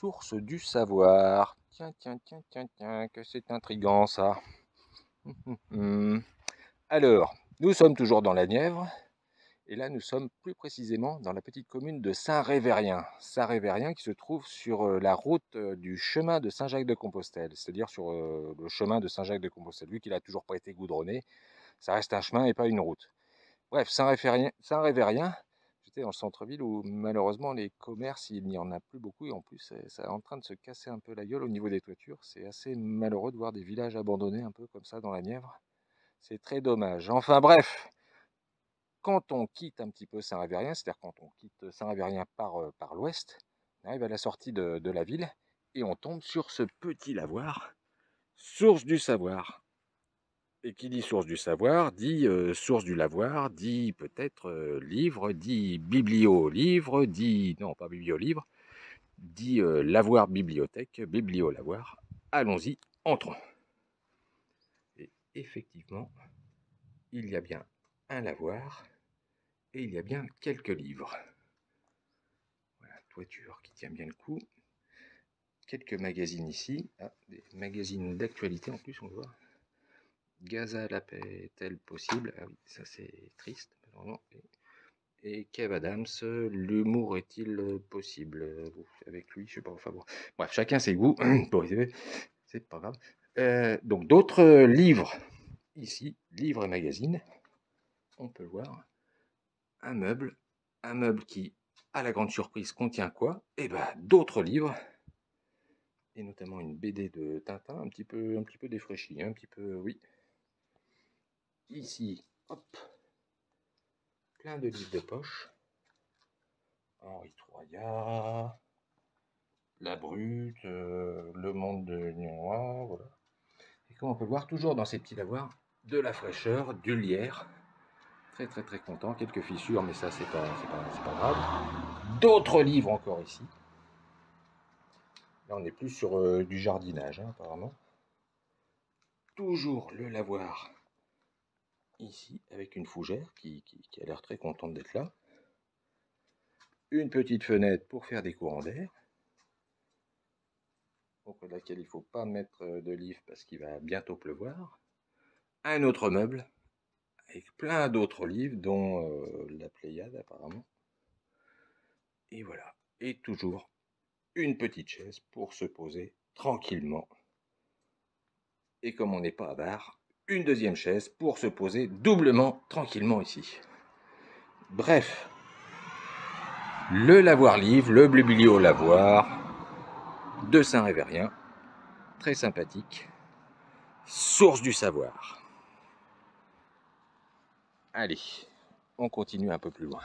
source du savoir. Tiens, tiens, tiens, tiens, tiens, que c'est intriguant ça. Alors, nous sommes toujours dans la Nièvre, et là nous sommes plus précisément dans la petite commune de Saint-Révérien. Saint-Révérien qui se trouve sur la route du chemin de Saint-Jacques-de-Compostelle, c'est-à-dire sur le chemin de Saint-Jacques-de-Compostelle. Vu qu'il n'a toujours pas été goudronné, ça reste un chemin et pas une route. Bref, Saint-Révérien, j'étais dans le centre-ville où malheureusement les commerces, il n'y en a plus beaucoup et en plus ça est en train de se casser un peu la gueule au niveau des toitures. C'est assez malheureux de voir des villages abandonnés un peu comme ça dans la Nièvre. C'est très dommage. Enfin bref, quand on quitte un petit peu Saint-Révérien, c'est-à-dire quand on quitte Saint-Révérien par l'ouest, on arrive à la sortie de la ville et on tombe sur ce petit lavoir, source du savoir. Et qui dit source du savoir, dit source du lavoir, dit peut-être livre, dit biblio-livre, dit, non pas biblio-livre, dit lavoir-bibliothèque, biblio-lavoir. Allons-y, entrons. Et effectivement, il y a bien un lavoir et il y a bien quelques livres. Voilà, toiture qui tient bien le coup. Quelques magazines ici, des magazines d'actualité en plus, on le voit. Gaza la paix est-elle possible? Ah oui, ça c'est triste. Vraiment. Et Kev Adams, l'humour est-il possible? Avec lui, je sais pas. Enfin bon. Bref, chacun ses goûts. Pour c'est pas grave. Donc d'autres livres ici, livres et magazines. On peut voir un meuble qui, à la grande surprise, contient quoi? Eh ben d'autres livres. Et notamment une BD de Tintin, un petit peu défraîchie, un petit peu, oui. Ici, hop, plein de livres de poche. Henri Troyat, La Brute, Le Monde de Niois, voilà. Et comme on peut le voir, toujours dans ces petits lavoirs, de la fraîcheur, du lierre. Très très très content, quelques fissures, mais ça c'est pas grave. D'autres livres encore ici. Là on est plus sur du jardinage, hein, apparemment. Toujours le lavoir ici, avec une fougère qui a l'air très contente d'être là. Une petite fenêtre pour faire des courants d'air, auprès de laquelle il ne faut pas mettre de livres parce qu'il va bientôt pleuvoir. Un autre meuble, avec plein d'autres livres, dont la Pléiade apparemment. Et voilà, et toujours une petite chaise pour se poser tranquillement. Et comme on n'est pas à bar, une deuxième chaise pour se poser doublement tranquillement ici. Bref, le lavoir livre, le biblio lavoir de Saint-Révérien, très sympathique, source du savoir. Allez, on continue un peu plus loin.